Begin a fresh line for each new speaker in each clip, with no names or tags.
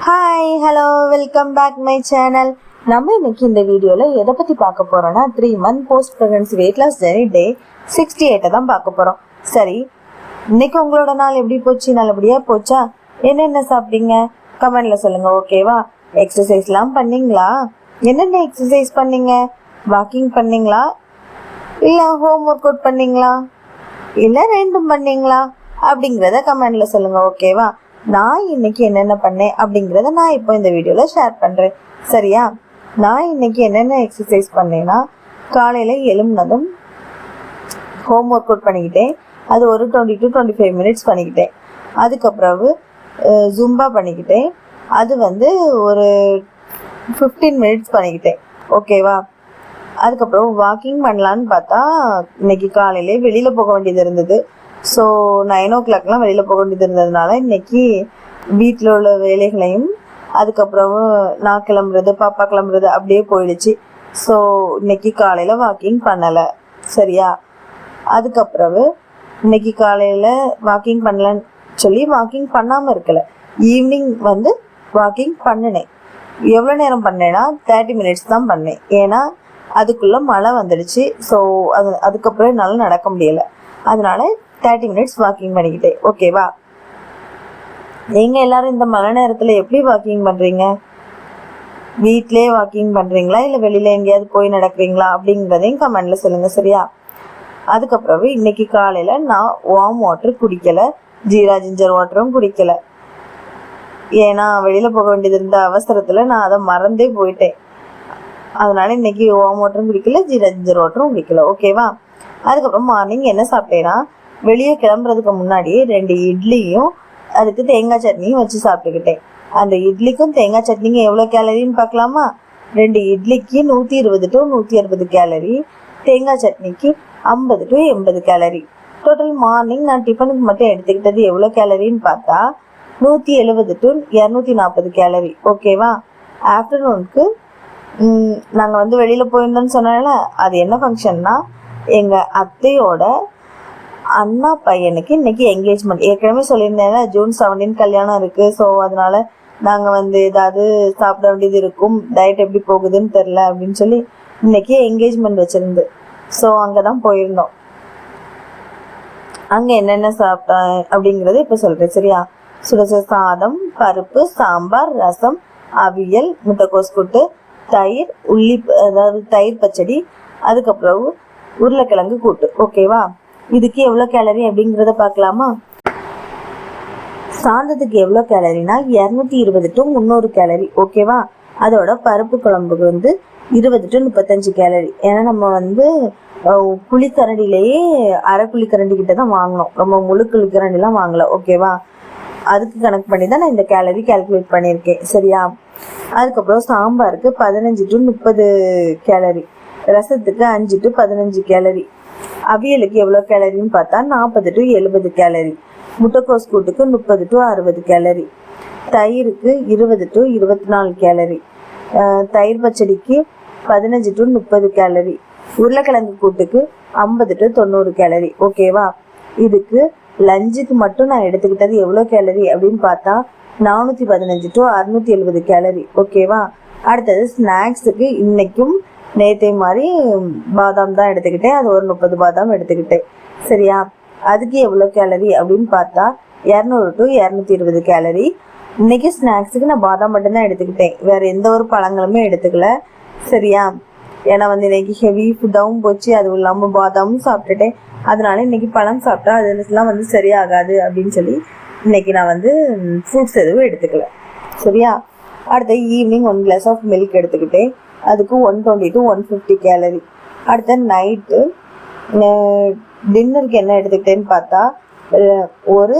Hi hello welcome back my channel. நம்ம இன்னைக்கு இந்த வீடியோவில் எதை பற்றி பார்க்க போகிறோன்னா 3 month post pregnancy weight loss journey day 68 தான் பார்க்க போகிறோம். சரி, இன்னைக்கு உங்களோட நாள் எப்படி போச்சு? நல்லபடியாக போச்சா? என்னென்ன சாப்பிட்டீங்க? கமெண்டில் சொல்லுங்கள், ஓகேவா? எக்ஸசைஸ்லாம் பண்ணீங்களா? என்னென்ன எக்ஸசைஸ் பண்ணீங்க? வாக்கிங் பண்ணீங்களா? இல்லை ஹோம் ஒர்க் அவுட் பண்ணீங்களா? இல்லை ரெண்டும் பண்ணீங்களா? அப்படிங்கிறத கமெண்டில் சொல்லுங்கள், ஓகேவா? நான் இன்னைக்கு என்னென்ன பண்ணேன் அப்படிங்கிறத நான் இப்போ இந்த வீடியோவில் ஷேர் பண்ணுறேன். சரியா? நான் இன்னைக்கு என்னென்ன எக்ஸசைஸ் பண்ணேன்னா, காலையில் எழும்புனதும் ஹோம் ஒர்க் அவுட் பண்ணிக்கிட்டேன். அது ஒரு 20 to 25 minutes பண்ணிக்கிட்டேன். அதுக்கப்புறம் ஜும்பா பண்ணிக்கிட்டேன். அது ஒரு 15 minutes பண்ணிக்கிட்டேன். ஓகேவா? அதுக்கப்புறம் வாக்கிங் பண்ணலான்னு பார்த்தா இன்னைக்கு காலையிலே வெளியில் போக வேண்டியது இருந்தது. ஸோ 9 o'clock வெளியில் போக வேண்டியது இருந்ததுனால இன்னைக்கு வீட்டில் உள்ள வேலைகளையும் அதுக்கப்புறம் நான் கிளம்புறது பாப்பா கிளம்புறது அப்படியே போயிடுச்சு. ஸோ இன்னைக்கு காலையில் வாக்கிங் பண்ணலை. சரியா? அதுக்கப்புறம் இன்னைக்கு காலையில் வாக்கிங் பண்ணலன்னு சொல்லி வாக்கிங் பண்ணாமல் இருக்கலை. ஈவினிங் வாக்கிங் பண்ணினேன். எவ்வளோ நேரம் பண்ணேன்னா 30 minutes தான் பண்ணேன். ஏன்னா அதுக்குள்ளே மழை வந்துடுச்சு. ஸோ அதுக்கப்புறம் என்னால் நடக்க முடியலை. அதனால 30 minutes வாக்கிங் பண்ணிக்கிட்டேன். ஓகேவா? நீங்கள் எல்லாரும் இந்த மழை நேரத்தில் எப்படி வாக்கிங் பண்ணுறீங்க? வீட்டிலே வாக்கிங் பண்ணுறீங்களா இல்லை வெளியில் எங்கேயாவது போய் நடக்கிறீங்களா அப்படிங்கிறதையும் கமெண்டில் சொல்லுங்கள். சரியா? அதுக்கப்புறம் இன்னைக்கு காலையில் நான் வார்ம் வாட்டர் குடிக்கலை, ஜீரா ஜிஞ்சர் வாட்டரும் குடிக்கலை. ஏன்னா வெளியில் போக வேண்டியது இருந்த அவசரத்தில் நான் அதை மறந்தே போயிட்டேன். அதனால இன்னைக்கு வார்ம் வாட்டரும் குடிக்கல, ஜீரா ஜிஞ்சர் வாட்டரும் குடிக்கல. ஓகேவா? அதுக்கப்புறம் மார்னிங் என்ன சாப்பிட்டேன்னா, வெளியே கிளம்புறதுக்கு முன்னாடியே 2 இட்லியும் அதுக்கு தேங்காய் சட்னியும் வச்சு சாப்பிட்டுக்கிட்டேன். அந்த இட்லிக்கும் தேங்காய் சட்னிக்கும் எவ்வளோ கேலரின்னு பார்க்கலாமா? 2 இட்லிக்கு 120 to 160 கேலரி, தேங்காய் சட்னிக்கு 50 to 80 கேலரி. டோட்டல் மார்னிங் நான் டிஃபனுக்கு மட்டும் எடுத்துக்கிட்டது எவ்வளோ கேலரின்னு பார்த்தா 170 to 240 கேலரி. ஓகேவா? ஆஃப்டர்நூனுக்கு நாங்கள் வெளியில் போயிருந்தோன்னு சொன்னால அது என்ன ஃபங்க்ஷன்னா, எங்கள் அத்தையோட அண்ணா பையனுக்கு இன்னைக்கு என்கேஜ்மெண்ட். ஏற்கனவே சொல்லியிருந்தேன் June 17 கல்யாணம் இருக்குது. ஸோ அதனால நாங்கள் ஏதாவது சாப்பிட வேண்டியது இருக்கும், டயட் எப்படி போகுதுன்னு தெரில அப்படின்னு சொல்லி இன்னைக்கு என்கேஜ்மெண்ட் வச்சுருந்து. ஸோ அங்கே தான் போயிருந்தோம். அங்கே என்னென்ன சாப்பிட்டேன் அப்படிங்கிறது இப்போ சொல்கிறேன். சரியா? சுடச சாதம், பருப்பு, சாம்பார், ரசம், அவியல், முட்டைக்கோஸ் கூட்டு, தயிர், அதாவது தயிர் பச்சடி, அதுக்கப்புறம் உருளைக்கிழங்கு கூட்டு. ஓகேவா? இதுக்கு எவ்வளோ கேலரி அப்படிங்கிறத பார்க்கலாமா? சாதத்துக்கு எவ்வளோ கேலரினா 220 to 300 கேலரி. ஓகேவா? அதோட பருப்பு குழம்புக்கு 20 to 35 கேலரி. ஏன்னா நம்ம குழிக்கரண்டிலேயே அரை குழிக்கரண்டி கிட்ட தான் வாங்கினோம், ரொம்ப முழு குழிக்கரண்டிலாம் வாங்கலை. ஓகேவா? அதுக்கு கணக்கு பண்ணி தான் நான் இந்த கேலரி கால்குலேட் பண்ணியிருக்கேன். சரியா? அதுக்கப்புறம் சாம்பாருக்கு 15 to 30 கேலரி, ரசத்துக்கு 5 to 15 கேலரி, அவியலுக்கு எவ்வளோ கேலரின்னு பார்த்தா 40 to 70 கேலரி, முட்டைக்கோஸ் கூட்டுக்கு 30 to 60 கேலரி, தயிருக்கு 20 to 24 கேலரி, தயிர் பச்சடிக்கு 15 to 30 கேலரி, உருளைக்கிழங்கு கூட்டுக்கு 50 to 90 கேலரி. ஓகேவா? இதுக்கு லஞ்சுக்கு மட்டும் நான் எடுத்துக்கிட்டது எவ்வளோ கேலரி அப்படின்னு பார்த்தா 415 to 670 கேலரி. ஓகேவா? அடுத்தது ஸ்நாக்ஸுக்கு இன்னைக்கும் நேற்றை மாதிரி பாதாம் தான் எடுத்துக்கிட்டேன். அது ஒரு 30 பாதாம் எடுத்துக்கிட்டேன். சரியா? அதுக்கு எவ்வளோ கேலரி அப்படின்னு பார்த்தா 200 to 220 கேலரி. இன்னைக்கு ஸ்நாக்ஸுக்கு நான் பாதாம் மட்டும்தான் எடுத்துக்கிட்டேன், வேறு எந்த ஒரு பழங்களுமே எடுத்துக்கல. சரியா? ஏன்னா இன்னைக்கு ஹெவி ஃபுட்டாகவும் போச்சு, அதுவும் இல்லாமல் பாதாமும் சாப்பிட்டுட்டேன். அதனால இன்னைக்கு பழம் சாப்பிட்டா அதெல்லாம் சரியாகாது அப்படின்னு சொல்லி இன்னைக்கு நான் ஃப்ரூட்ஸ் எதுவும் எடுத்துக்கல. சரியா? அடுத்து ஈவினிங் 1 glass ஆஃப் மில்க் எடுத்துக்கிட்டேன். அதுக்கு 120 to 150 கேலரி. அடுத்த நைட்டு டின்னருக்கு என்ன எடுத்துக்கிட்டேன்னு பார்த்தா ஒரு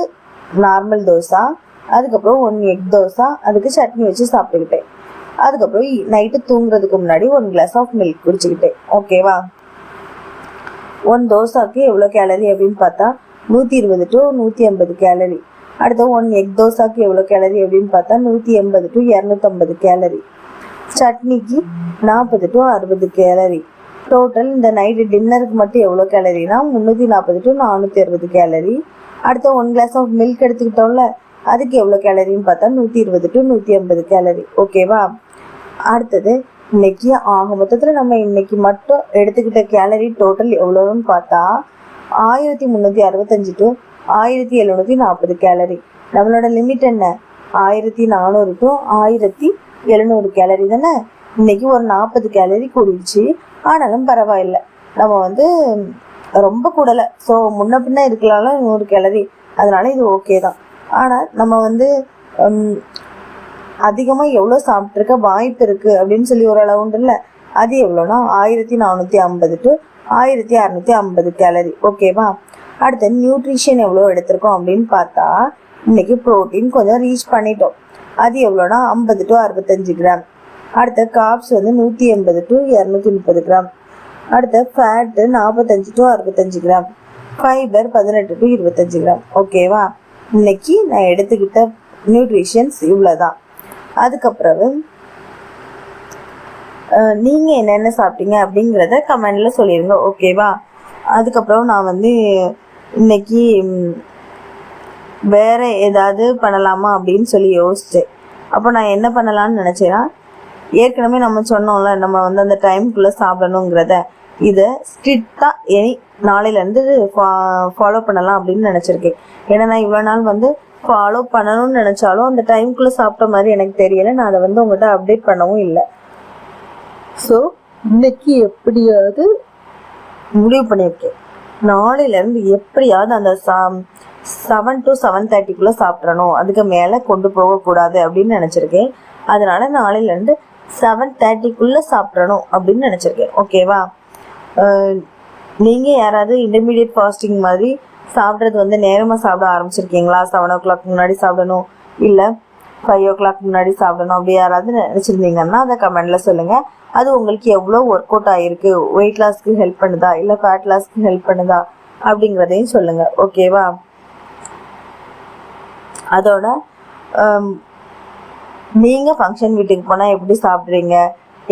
நார்மல் தோசை, அதுக்கப்புறம் 1 எக் தோசை, அதுக்கு சட்னி வச்சு சாப்பிட்டுக்கிட்டேன். அதுக்கப்புறம் நைட்டு தூங்குறதுக்கு முன்னாடி 1 glass ஆஃப் மில்க் குடிச்சுக்கிட்டேன். ஓகேவா? 1 தோசாக்கு எவ்வளோ கேலரி அப்படின்னு பார்த்தா 120 to 150 கேலரி. அடுத்து 1 எக் தோசாக்கு எவ்வளோ கேலரி அப்படின்னு பார்த்தா 180 to 250 கேலரி. சட்னிக்கு 40 to 60 கேலரி. டோட்டல் இந்த நைட்டு டின்னருக்கு மட்டும் எவ்வளோ கேலரினா 340 to 460 கேலரி. அடுத்த 1 glass ஆஃப் மில்க் எடுத்துக்கிட்டோம்ல, அதுக்கு எவ்வளோ கேலரின்னு பார்த்தா 120 to 150 கேலரி. ஓகேவா? அடுத்தது இன்னைக்கு ஆக மொத்தத்தில் நம்ம இன்னைக்கு மட்டும் எடுத்துக்கிட்ட கேலரி டோட்டல் எவ்வளோன்னு பார்த்தா 1365 to 1740 கேலரி. நம்மளோட லிமிட் என்ன? 1400 to 1700 கேலரி தானே. இன்னைக்கு ஒரு 40 கேலரி கூடிடுச்சு. ஆனாலும் பரவாயில்லை, நம்ம வந்து ரொம்ப கூடலை. ஸோ முன்ன பின்ன இருக்கலாம்ல 100 கேலரி, அதனால இது ஓகே தான். ஆனால் நம்ம வந்து அதிகமாக எவ்வளோ சாப்பிட்ருக்க வாய்ப்பு இருக்குது அப்படின்னு சொல்லி ஒரு அளவு உண்டு இல்லை, அது எவ்வளோனா 1450 to 1650 கேலரி. ஓகேவா? அடுத்து நியூட்ரிஷன் எவ்வளோ எடுத்திருக்கோம் அப்படின்னு பார்த்தா இன்னைக்கு ப்ரோட்டீன் கொஞ்சம் ரீச் பண்ணிட்டோம். அது எவ்வளோனா 50 to 65 கிராம். அடுத்த கார்ப்ஸ் வந்து 180 to 230 கிராம். அடுத்த fat 45 to 65 gram. Fibre 18 to 25 gram. ஓகேவா? இன்னைக்கு நான் எடுத்துக்கிட்ட நியூட்ரிஷன்ஸ் இவ்வளோதான். அதுக்கப்புறம் நீங்கள் என்னென்ன சாப்பிட்டீங்க அப்படிங்கிறத கமெண்டில் சொல்லிடுங்க. ஓகேவா? அதுக்கப்புறம் நான் வந்து இன்னைக்கு வேறு ஏதாவது பண்ணலாமா அப்படின்னு சொல்லி யோசித்தேன். அப்போ நான் என்ன பண்ணலான்னு நினச்சேன்னா, ஏற்கனவே நம்ம சொன்னோம்ல நம்ம வந்து அந்த டைமுக்குள்ளே சாப்பிடணுங்கிறத, இதை ஸ்ட்ரிக்டாக நாளையிலேருந்து ஃபாலோ பண்ணலாம் அப்படின்னு நினச்சிருக்கேன். ஏன்னா நான் இவ்வளோ நாள் வந்து ஃபாலோ பண்ணணும்னு நினச்சாலும் அந்த டைமுக்குள்ளே சாப்பிட்ட மாதிரி எனக்கு தெரியலை. நான் அதை வந்து உங்கள்கிட்ட அப்டேட் பண்ணவும் இல்லை. ஸோ இன்னைக்கு எப்படியாவது முடிவு பண்ணியிருக்கேன், நாளையிலேருந்து எப்படியாவது அந்த 7 to 7:30 சாப்பிட்றணும், அதுக்கு மேலே கொண்டு போகக்கூடாது அப்படின்னு நினச்சிருக்கேன். அதனால நாளையிலேருந்து 7:30 சாப்பிட்றணும் அப்படின்னு நினச்சிருக்கேன். ஓகேவா? நீங்கள் யாராவது இன்டர்மீடியட் ஃபாஸ்டிங் மாதிரி சாப்பிட்றது வந்து நேரமாக சாப்பிட ஆரம்பிச்சிருக்கீங்களா? 7 o'clock முன்னாடி சாப்பிடணும், இல்லை 5 o'clock முன்னாடி சாப்பிடணும், அப்படி யாராவது நினச்சிருந்தீங்கன்னா அதை கமெண்டில் சொல்லுங்கள். அது உங்களுக்கு எவ்வளோ ஒர்க் அவுட் ஆகிருக்கு, வெயிட் லாஸ்க்கு ஹெல்ப் பண்ணுதா இல்லை ஃபேட் லாஸ்க்கு ஹெல்ப் பண்ணுதா அப்படிங்கிறதையும் சொல்லுங்கள். ஓகேவா? அதோட நீங்கள் ஃபங்க்ஷன் வீட்டுக்கு போனால் எப்படி சாப்பிட்றீங்க,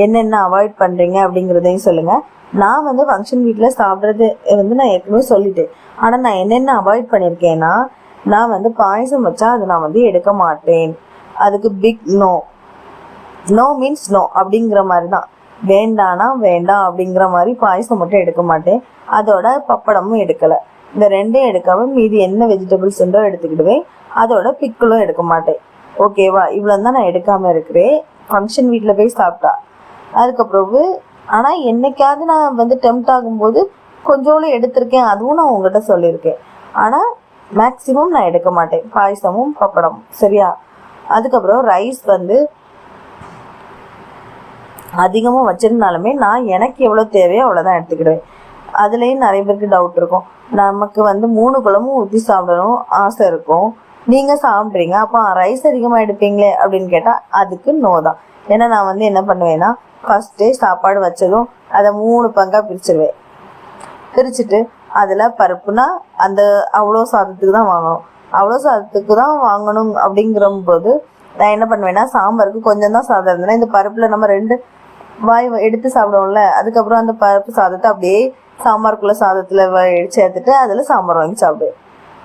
என்னென்ன அவாய்ட் பண்ணுறீங்க அப்படிங்கிறதையும் சொல்லுங்கள். நான் வந்து ஃபங்க்ஷன் வீட்டில் சாப்பிட்றது வந்து நான் ஏற்கனவே சொல்லிட்டேன். ஆனால் நான் என்னென்ன அவாய்ட் பண்ணியிருக்கேன்னா, நான் வந்து பாயசம் வச்சா அதை நான் வந்து எடுக்க மாட்டேன். அதுக்கு big no. No means no அப்படிங்கிற மாதிரி தான். வேண்டானா வேண்டாம் அப்படிங்கிற மாதிரி பாயசம் மட்டும் எடுக்க மாட்டேன். அதோட பப்படமும் எடுக்கலை. இந்த ரெண்டையும் எடுக்காம மீதி என்ன வெஜிடபிள்ஸ் உண்டோ எடுத்துக்கிடுவேன். அதோட பிக்கிளும் எடுக்க மாட்டேன். ஓகேவா? இவ்வளோ தான் நான் எடுக்காமல் இருக்கிறேன் ஃபங்க்ஷன் வீட்டில் போய் சாப்பிட்டா. அதுக்கப்புறம் ஆனால் என்னைக்காவது நான் வந்து டெம்ப்ட் ஆகும்போது கொஞ்சோண்டு எடுத்திருக்கேன், அதுவும் நான் உங்கள்கிட்ட சொல்லியிருக்கேன். ஆனால் மேக்ஸிமம் நான் எடுக்க மாட்டேன் பாயசமும் பப்படமும். சரியா? அதுக்கப்புறம் ரைஸ் வந்து அதிகமாக வச்சுருந்தாலுமே நான் எனக்கு எவ்வளோ தேவையோ அவ்வளோதான் எடுத்துக்கிடுவேன். அதுலேயும் நிறைய பேருக்கு டவுட் இருக்கும், நமக்கு வந்து 3 குழம்பும் ஊற்றி சாப்பிடணும் ஆசை இருக்கும், நீங்கள் சாப்பிட்றீங்க, அப்போ ரைஸ் அதிகமாக எடுப்பீங்களே அப்படின்னு கேட்டால் அதுக்கு நோ தான். ஏன்னா நான் வந்து என்ன பண்ணுவேன்னா, ஃபஸ்ட்டே சாப்பாடு வச்சதும் அதை 3 பங்காக பிரிச்சுருவேன். பிரிச்சுட்டு அதில் பருப்புனா அந்த அவ்வளோ சாதத்துக்கு தான் வாங்கணும், அவ்வளோ சாதத்துக்கு தான் வாங்கணும் அப்படிங்கிறபோது நான் என்ன பண்ணுவேன்னா, சாம்பாருக்கு கொஞ்சம் தான் சாதம் இருந்தேன்னா இந்த பருப்பில் நம்ம 2 வாய் எடுத்து சாப்பிடுவோம்ல, அதுக்கப்புறம் அந்த பருப்பு சாதத்தை அப்படியே சாம்பாருக்குள்ளே சாதத்தில் சேர்த்துட்டு அதில் சாம்பார் வாங்கி சாப்பிடுவேன்.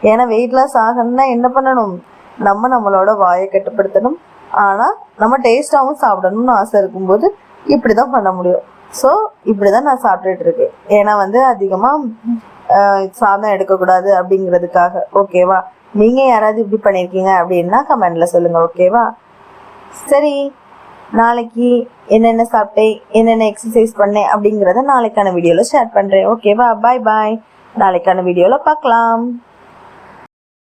ஏன்னா வெயிட் லாஸ் ஆகணும்னா என்ன பண்ணணும், நம்மளோட வாயை கட்டுப்படுத்தணும். ஆனால் நம்ம டேஸ்ட்டாகவும் சாப்பிடணும்னு ஆசை இருக்கும்போது இப்படி தான் பண்ண முடியும். ஸோ இப்படி தான் நான் சாப்பிட்டுட்டு இருக்கேன். ஏன்னா வந்து அதிகமாக சாதம் எடுக்கக்கூடாது அப்படிங்கிறதுக்காக. ஓகேவா? நீங்கள் யாராவது இப்படி பண்ணியிருக்கீங்க அப்படின்னா கமெண்டில் சொல்லுங்கள். ஓகேவா? சரி, நாளைக்கு என்னென்ன சாப்பிட்டேன், என்னென்ன எக்ஸசைஸ் பண்ணேன் அப்படிங்கிறத நாளைக்கான வீடியோவில் ஷேர் பண்ணுறேன். ஓகேவா? பாய் பாய். நாளைக்கான வீடியோவில் பார்க்கலாம்.